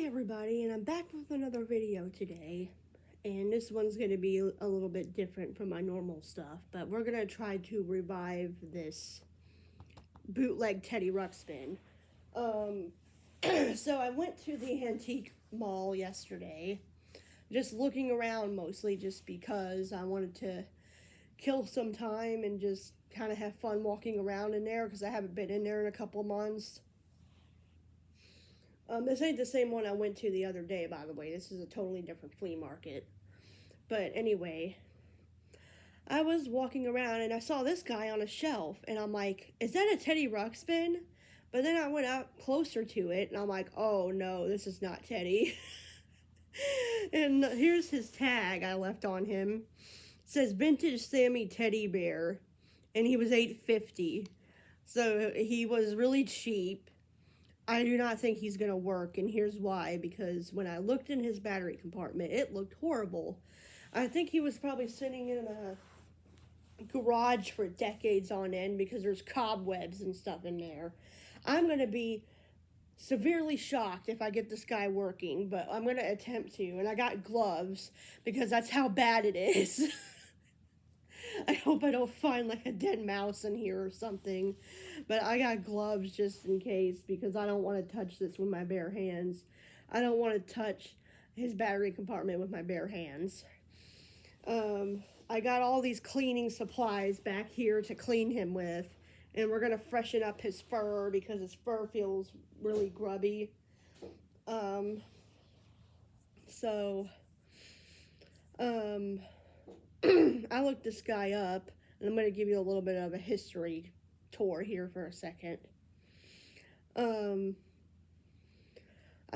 everybody, and I'm back with another video today, and this one's going to be a little bit different from my normal stuff, but we're going to try to revive this bootleg Teddy Ruxpin. So I went to the antique mall yesterday, just looking around mostly just because I wanted to kill some time and just kind of have fun walking around in there because I haven't been in there in a couple months. This ain't the same one I went to the other day, by the way. This is a totally different flea market. But anyway, I was walking around and I saw this guy on a shelf. And I'm like, is that a Teddy Ruxpin? But then I went out closer to it and I'm like, oh no, this is not Teddy. And here's his tag I left on him. It says Vintage Sammy Teddy Bear. And he was $8.50. So he was really cheap. I do not think he's going to work, and here's why. Because when I looked in his battery compartment, it looked horrible. I think he was probably sitting in a garage for decades on end because there's cobwebs and stuff in there. I'm going to be severely shocked if I get this guy working, but I'm going to attempt to. And I got gloves because that's how bad it is. I hope I don't find like a dead mouse in here or something. But I got gloves just in case because I don't want to touch this with my bare hands. I don't want to touch his battery compartment with my bare hands. I got all these cleaning supplies back here to clean him with. And we're going to freshen up his fur because his fur feels really grubby. I looked this guy up, and I'm going to give you a little bit of a history tour here for a second. I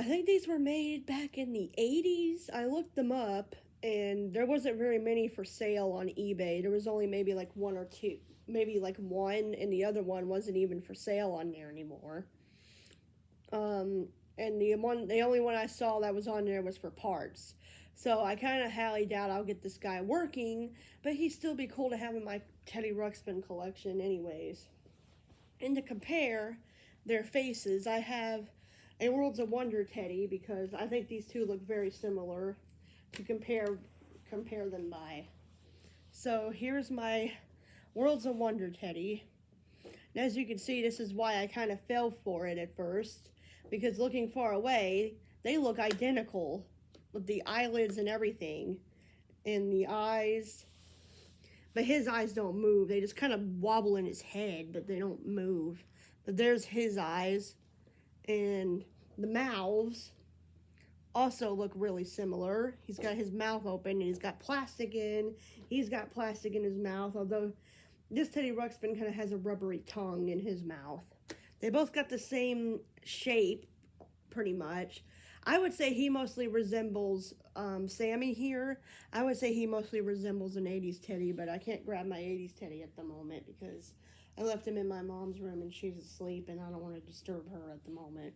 think these were made back in the 80s. I looked them up, and there wasn't very many for sale on eBay. There was only maybe like one or two, maybe like one, and the other one wasn't even for sale on there anymore. And the only one I saw that was on there was for parts. So I kind of highly doubt I'll get this guy working, but he'd still be cool to have in my Teddy Ruxpin collection anyways. And to compare their faces, I have a Worlds of Wonder Teddy because I think these two look very similar to compare them by. So here's my Worlds of Wonder Teddy. And as you can see, this is why I kind of fell for it at first, because looking far away, they look identical. With the eyelids and everything, and the eyes, but his eyes don't move. They just kind of wobble in his head, but they don't move. But there's his eyes, and the mouths also look really similar. He's got his mouth open, and he's got plastic in. He's got plastic in his mouth, although this Teddy Ruxpin kind of has a rubbery tongue in his mouth. They both got the same shape, pretty much. I would say he mostly resembles Sammy here. I would say he mostly resembles an 80s Teddy, but I can't grab my 80s Teddy at the moment because I left him in my mom's room and she's asleep and I don't want to disturb her at the moment.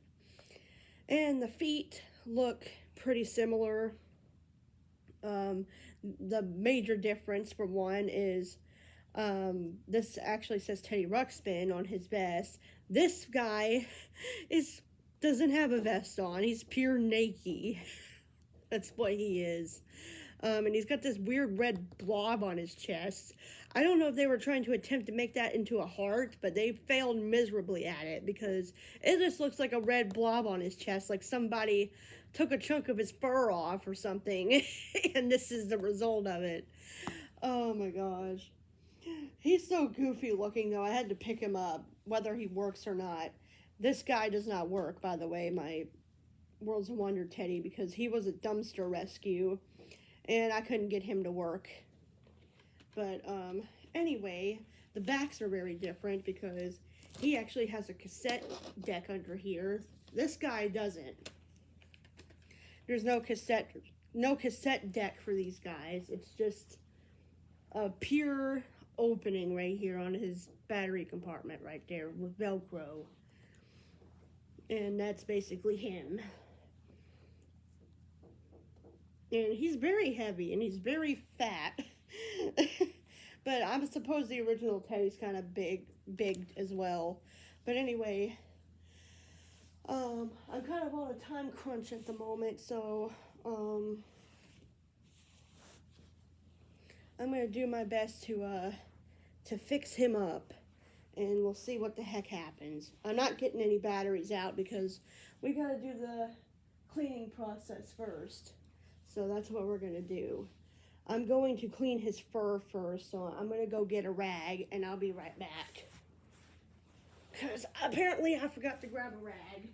And the feet look pretty similar. The major difference, for one, is this actually says Teddy Ruxpin on his vest. This guy doesn't have a vest on. He's pure naked. That's what he is. And he's got this weird red blob on his chest. I don't know if they were trying to attempt to make that into a heart, but they failed miserably at it because it just looks like a red blob on his chest, like somebody took a chunk of his fur off or something, and this is the result of it. Oh my gosh. He's so goofy looking, though. I had to pick him up, whether he works or not. This guy does not work, by the way, my Worlds of Wonder Teddy, because he was a dumpster rescue, and I couldn't get him to work. But, anyway, the backs are very different because he actually has a cassette deck under here. This guy doesn't. There's no cassette deck for these guys. It's just a pure opening right here on his battery compartment right there with Velcro. And that's basically him. And he's very heavy and he's very fat. But I suppose the original Teddy's kind of big as well. But anyway, I'm kind of on a time crunch at the moment, so I'm gonna do my best to fix him up, and we'll see what the heck happens. I'm not getting any batteries out because we gotta do the cleaning process first. So that's what we're gonna do. I'm going to clean his fur first, so I'm gonna go get a rag and I'll be right back. Because apparently I forgot to grab a rag.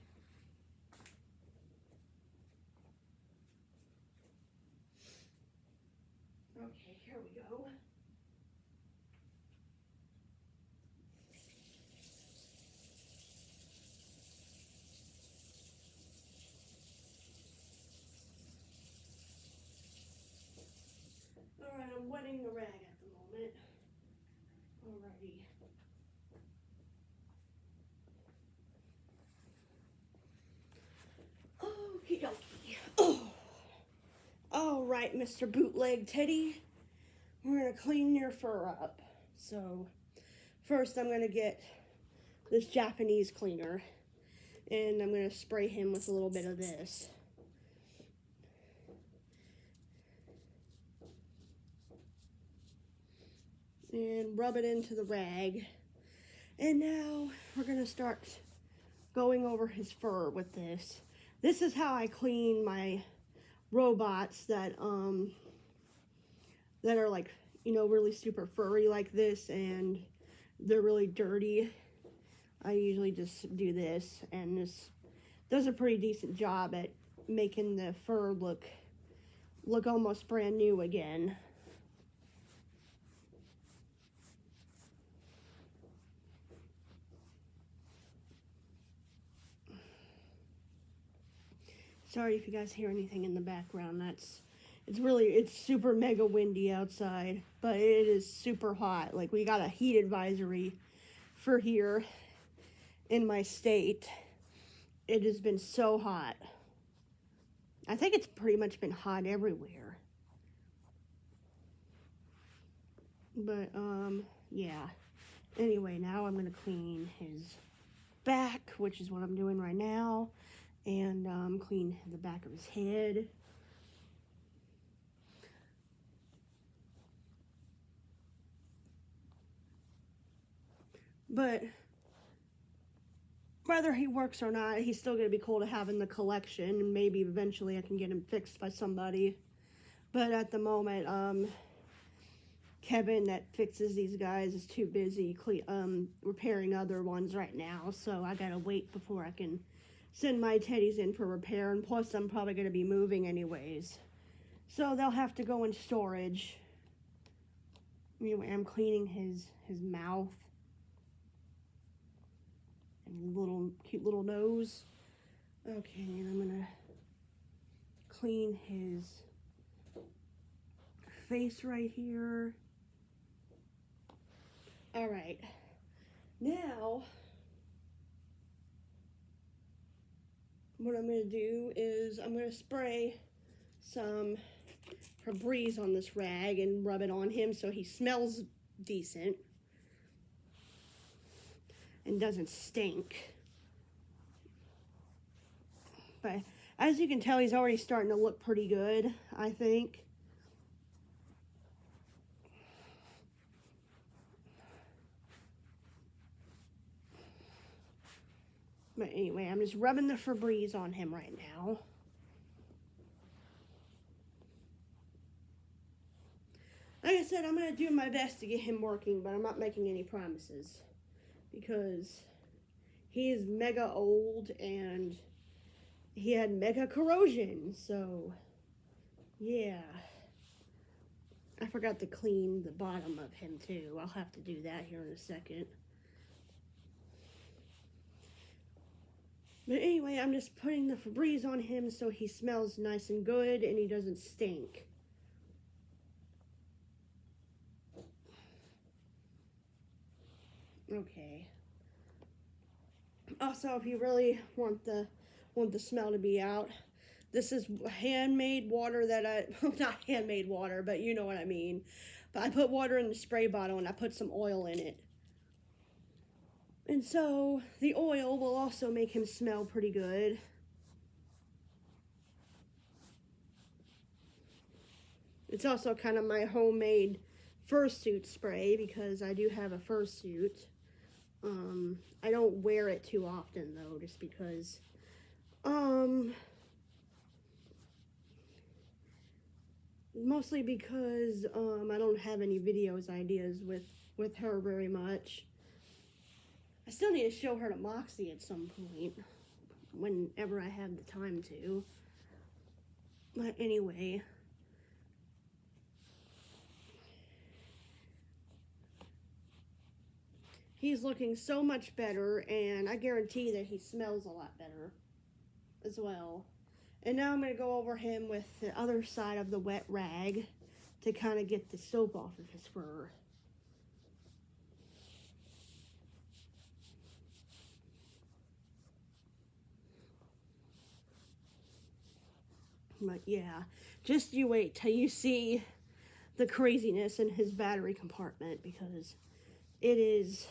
Okay, here we go. Alright, I'm wetting the rag at the moment. Alrighty. Okie dokie. Oh. Alright, Mr. Bootleg Teddy. We're going to clean your fur up. So, first I'm going to get this Japanese cleaner. And I'm going to spray him with a little bit of this. And rub it into the rag. And now we're going to start going over his fur with this. This is how I clean my robots that are like, you know, really super furry like this and they're really dirty. I usually just do this, and this does a pretty decent job at making the fur look almost brand new again. Sorry if you guys hear anything in the background. It's super mega windy outside, but it is super hot. Like, we got a heat advisory for here in my state. It has been so hot. I think it's pretty much been hot everywhere. But, yeah. Anyway, now I'm going to clean his back, which is what I'm doing right now. And, clean the back of his head. But whether he works or not, he's still going to be cool to have in the collection. And maybe eventually I can get him fixed by somebody. But at the moment, Kevin that fixes these guys is too busy repairing other ones right now. So I got to wait before I can send my teddies in for repair. And plus, I'm probably going to be moving anyways. So they'll have to go in storage. Anyway, I'm cleaning his mouth. And cute little nose. Okay, and I'm gonna clean his face right here. All right, now what I'm gonna do is I'm gonna spray some Febreze on this rag and rub it on him so he smells decent and doesn't stink. But as you can tell, he's already starting to look pretty good, I think. But anyway, I'm just rubbing the Febreze on him right now. Like I said, I'm going to do my best to get him working, but I'm not making any promises. Because he is mega old and he had mega corrosion, so yeah. I forgot to clean the bottom of him too. I'll have to do that here in a second. But anyway, I'm just putting the Febreze on him so he smells nice and good and he doesn't stink. Okay. Also, if you really want the smell to be out, this is handmade water that well, not handmade water, but you know what I mean. But I put water in the spray bottle and I put some oil in it. And so the oil will also make him smell pretty good. It's also kind of my homemade fursuit spray because I do have a fursuit. I don't wear it too often though, just because mostly because I don't have any videos ideas with her very much. I still need to show her to Moxie at some point, whenever I have the time to. But anyway, he's looking so much better, and I guarantee that he smells a lot better as well. And now I'm going to go over him with the other side of the wet rag to kind of get the soap off of his fur. But yeah, just you wait till you see the craziness in his battery compartment, because it is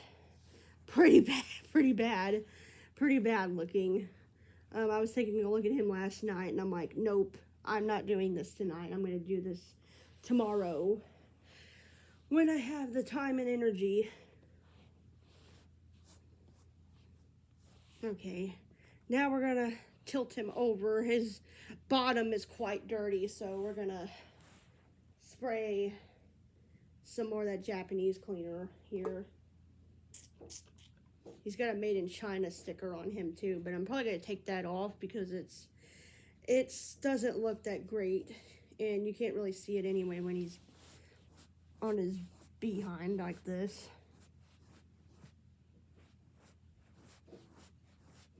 pretty bad looking. I was taking a look at him last night and I'm like, nope, I'm not doing this tonight. I'm going to do this tomorrow when I have the time and energy. Okay, now we're going to tilt him over. His bottom is quite dirty, so we're going to spray some more of that Japanese cleaner here. He's got a made in China sticker on him too, but I'm probably going to take that off because it doesn't look that great, and you can't really see it anyway when he's on his behind like this.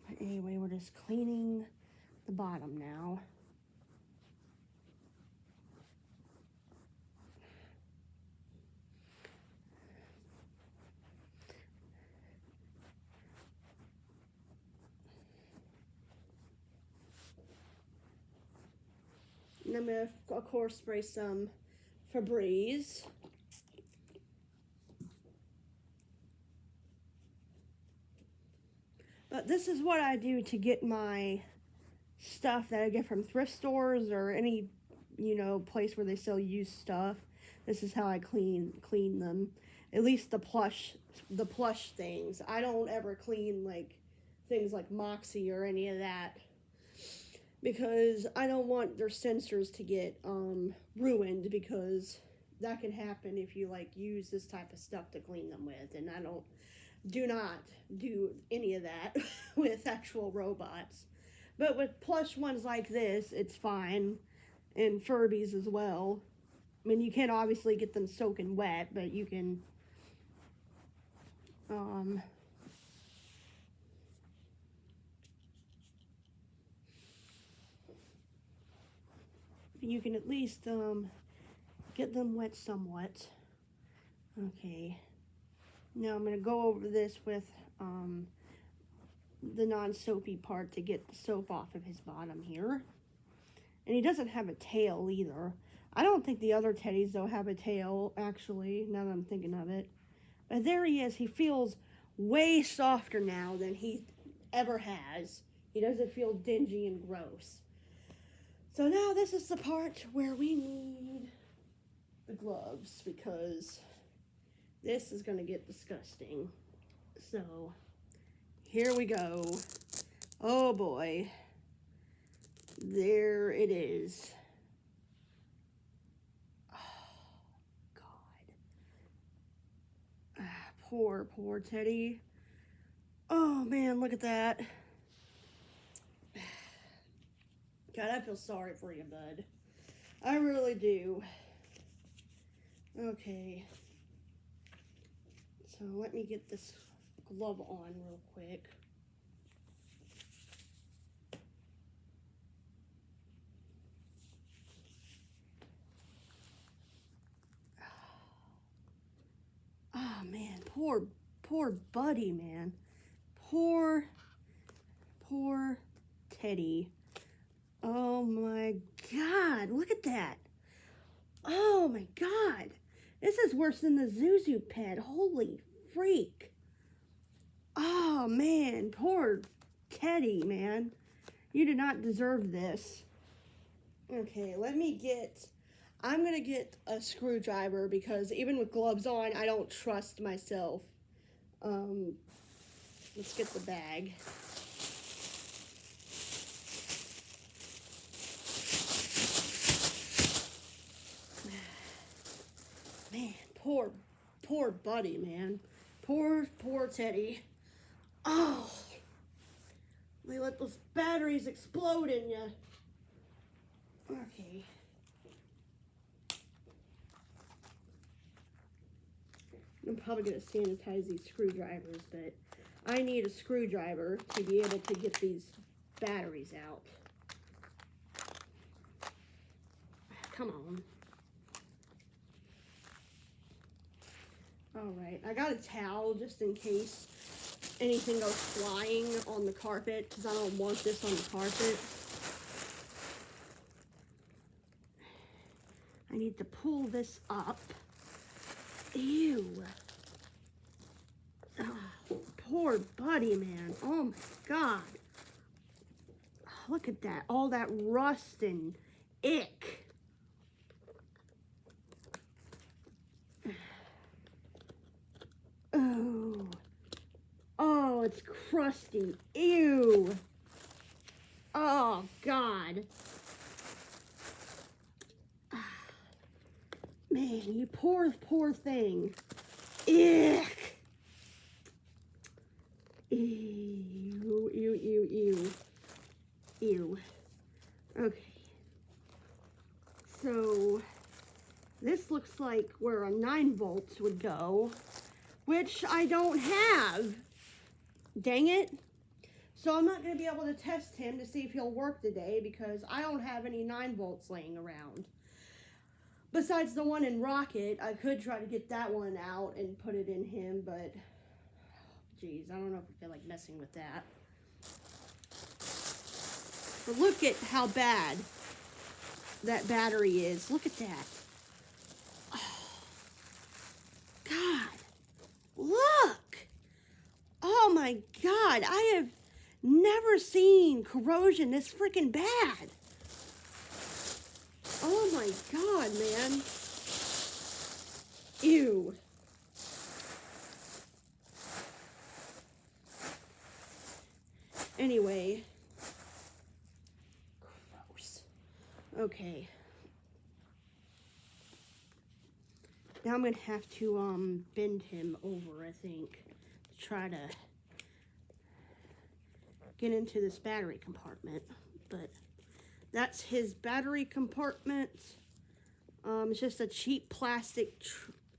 But anyway, we're just cleaning the bottom now. And I'm going to, of course, spray some Febreze. But this is what I do to get my stuff that I get from thrift stores or any, place where they sell used stuff. This is how I clean them. At least the plush things. I don't ever clean like things like Moxie or any of that, because I don't want their sensors to get ruined, because that can happen if you use this type of stuff to clean them with, and I do not do any of that with actual robots. But with plush ones like this, it's fine, and Furbies as well. I mean, you can't obviously get them soaking wet, but you can at least get them wet somewhat. Okay, now I'm going to go over this with the non-soapy part to get the soap off of his bottom here. And he doesn't have a tail either. I don't think the other teddies, though, have a tail, actually, now that I'm thinking of it. But there he is. He feels way softer now than he ever has. He doesn't feel dingy and gross. So now this is the part where we need the gloves, because this is going to get disgusting. So here we go. Oh boy. There it is. Oh, God. Poor Teddy. Oh, man, look at that. God, I feel sorry for you, bud. I really do. Okay. So let me get this glove on real quick. Oh, man, poor Buddy, man. Poor Teddy. Oh my God, look at that. Oh my God. This is worse than the Zuzu pet. Holy freak. Oh, man. Poor Teddy, man. You do not deserve this. Okay, I'm going to get a screwdriver because even with gloves on, I don't trust myself. Let's get the bag. Man, poor buddy, man. Poor Teddy. Oh, they let those batteries explode in you. Okay. I'm probably going to sanitize these screwdrivers, but I need a screwdriver to be able to get these batteries out. Come on. Alright, I got a towel just in case anything goes flying on the carpet, because I don't want this on the carpet. I need to pull this up. Ew. Oh, poor buddy, man. Oh my God. Look at that. All that rust and ick. Oh. Oh, it's crusty. Ew. Oh, God. Man, you poor thing. Ick. Ew, ew, ew, ew. Ew. Okay. So, this looks like where a 9 volts would go, which I don't have. Dang it. So I'm not going to be able to test him to see if he'll work today because I don't have any 9 volts laying around. Besides the one in Rocket, I could try to get that one out and put it in him, but geez, I don't know if I feel like messing with that. But look at how bad that battery is. Look at that. Oh, God. Look. Oh my God. I have never seen corrosion this freaking bad. Oh my God, man. Ew. Anyway. Gross. Okay. Now I'm going to have to bend him over, I think, to try to get into this battery compartment. But that's his battery compartment. It's just a cheap plastic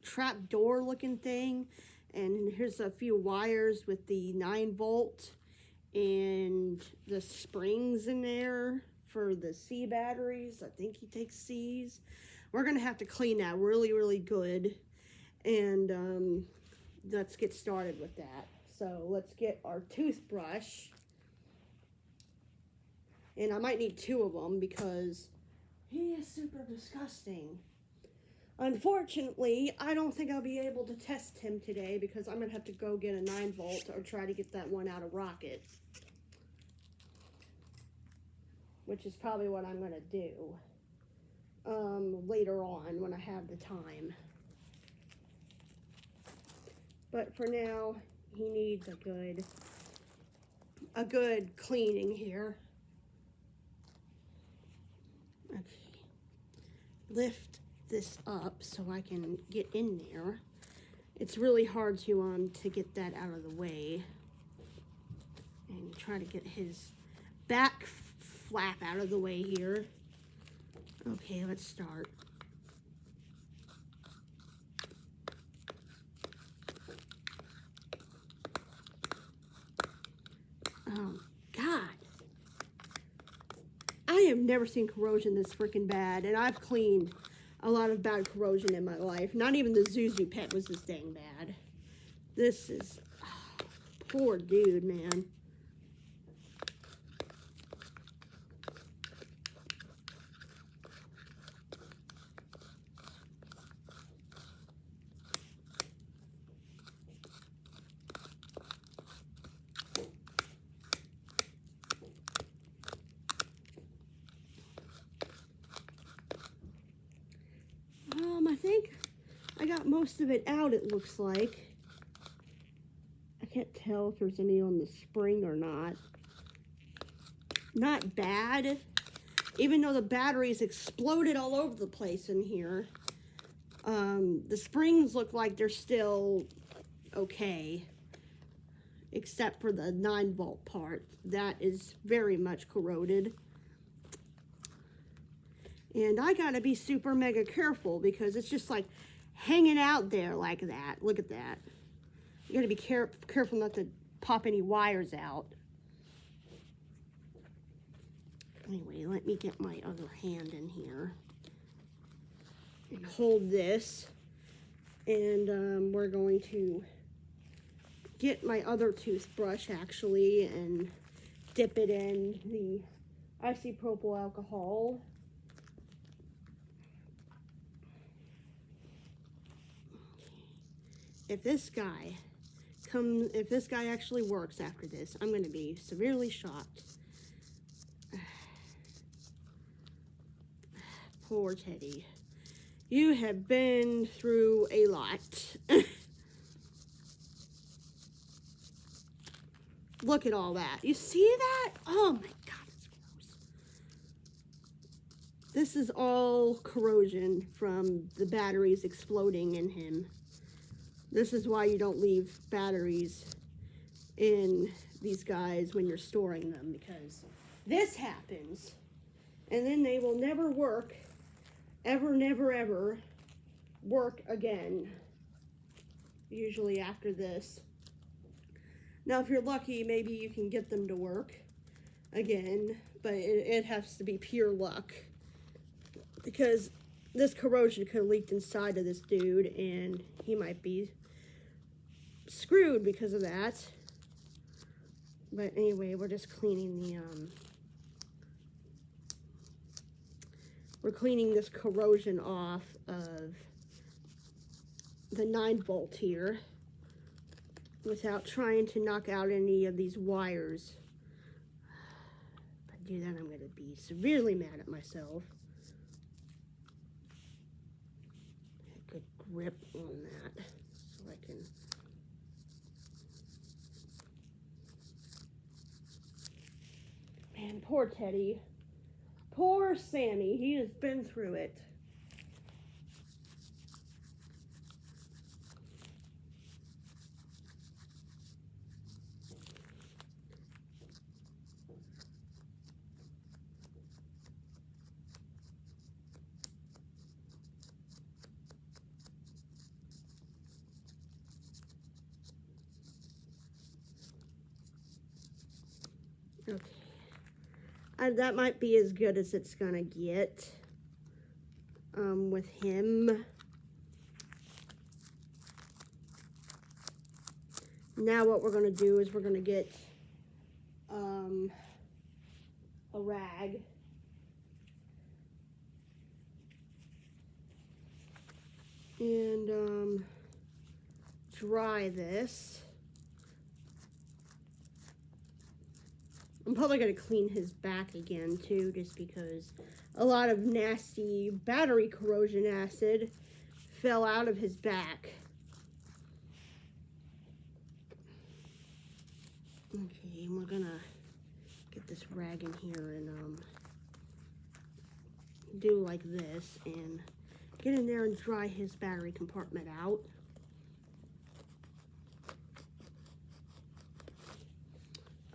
trap door looking thing. And here's a few wires with the 9 volt and the springs in there for the C batteries. I think he takes C's. We're going to have to clean that really, really good. And let's get started with that. So let's get our toothbrush. And I might need 2 of them because he is super disgusting. Unfortunately, I don't think I'll be able to test him today because I'm going to have to go get a 9 volt or try to get that one out of Rocket. Which is probably what I'm going to do later on when I have the time. But for now, he needs a good cleaning here. Okay, lift this up so I can get in there. It's really hard to get that out of the way. And try to get his back flap out of the way here. Okay, let's start. Oh, God. I have never seen corrosion this freaking bad, and I've cleaned a lot of bad corrosion in my life. Not even the Zuzu Pet was this dang bad. This is... Oh, poor dude, man. got most of it out, it looks like. I can't tell if there's any on the spring or not. Not bad. Even though the batteries exploded all over the place in here. The springs look like they're still okay. Except for the 9-volt part. That is very much corroded. And I gotta be super mega careful because it's just like hanging out there like that. Look at that. You gotta be careful not to pop any wires out. Anyway, let me get my other hand in here and hold this. And we're going to get my other toothbrush actually and dip it in the isopropyl alcohol. If this guy actually works after this, I'm going to be severely shocked. Poor Teddy. You have been through a lot. Look at all that. You see that? Oh my God, it's gross. This is all corrosion from the batteries exploding in him. This is why you don't leave batteries in these guys when you're storing them, because this happens and then they will never work, ever, never, ever work again, usually after this. Now, if you're lucky, maybe you can get them to work again, but it has to be pure luck, because this corrosion could have leaked inside of this dude and he might be screwed because of that. But anyway, we're just cleaning the we're cleaning this corrosion off of the 9-volt here without trying to knock out any of these wires. If I do that, I'm going to be severely mad at myself. Good grip on that so I can. Man, poor Teddy. Poor Sammy. He has been through it. Okay. That might be as good as it's gonna get with him. Now what we're gonna do is we're gonna get a rag and dry this. I'm probably going to clean his back again too, just because a lot of nasty battery corrosion acid fell out of his back. Okay, and we're going to get this rag in here and do like this and get in there and dry his battery compartment out.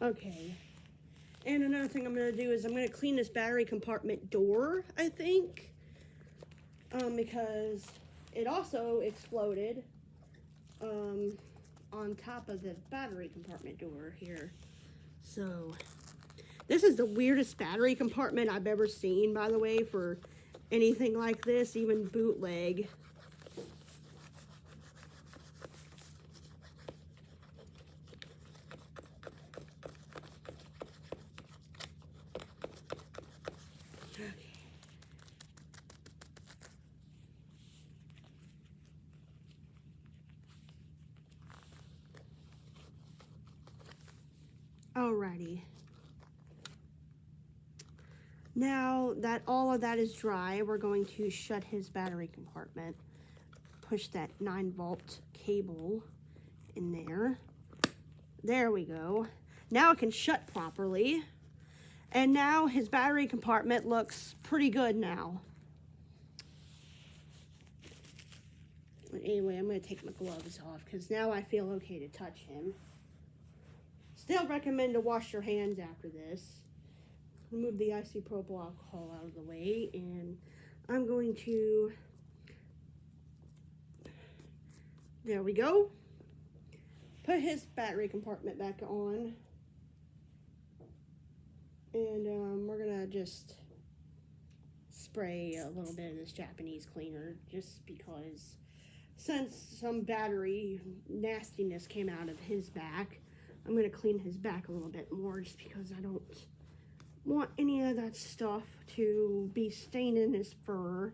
Okay. And another thing I'm going to do is I'm going to clean this battery compartment door, I think, because it also exploded on top of the battery compartment door here. So this is the weirdest battery compartment I've ever seen, by the way, for anything like this, even bootleg. Alrighty. Now that all of that is dry, we're going to shut his battery compartment. push that 9-volt cable in there. There we go. Now it can shut properly. And now his battery compartment looks pretty good now. Anyway, I'm going to take my gloves off because now I feel okay to touch him. Still recommend to wash your hands after this. Remove the isopropyl alcohol out of the way, and I'm going to, there we go, put his battery compartment back on, and we're going to just spray a little bit of this Japanese cleaner, just because since some battery nastiness came out of his back, I'm going to clean his back a little bit more just because I don't want any of that stuff to be staining his fur.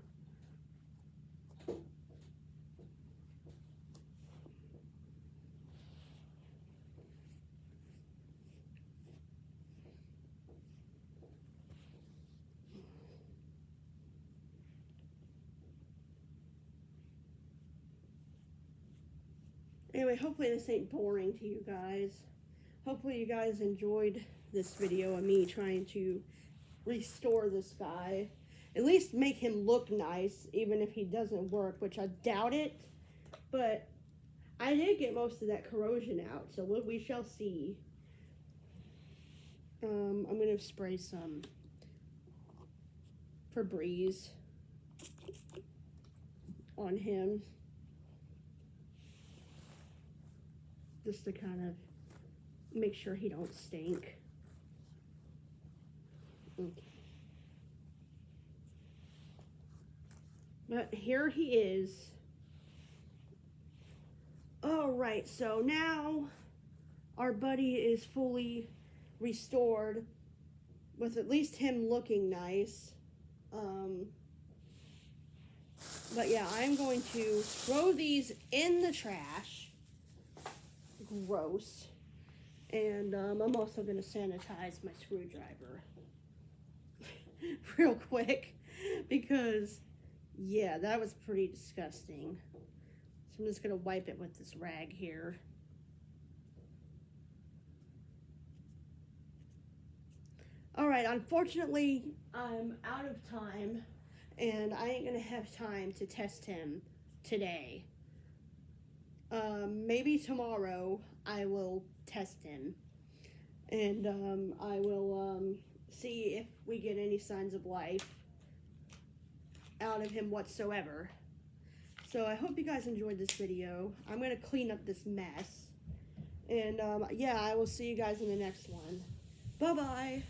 Anyway, hopefully this ain't boring to you guys. Hopefully you guys enjoyed this video of me trying to restore this guy. At least make him look nice, even if he doesn't work, which I doubt it. But I did get most of that corrosion out, so we shall see. I'm going to spray some Febreze on him. Just to kind of make sure he don't stink. Okay. But here he is. Alright, so now our buddy is fully restored with at least him looking nice. But yeah, I'm going to throw these in the trash. Gross. And I'm also going to sanitize my screwdriver real quick because, yeah, that was pretty disgusting. So I'm just going to wipe it with this rag here. Alright, unfortunately, I'm out of time, and I ain't going to have time to test him today. Maybe tomorrow I will test him, and I will see if we get any signs of life out of him whatsoever. So I hope you guys enjoyed this video. I'm going to clean up this mess, and yeah, I will see you guys in the next one. Bye-bye.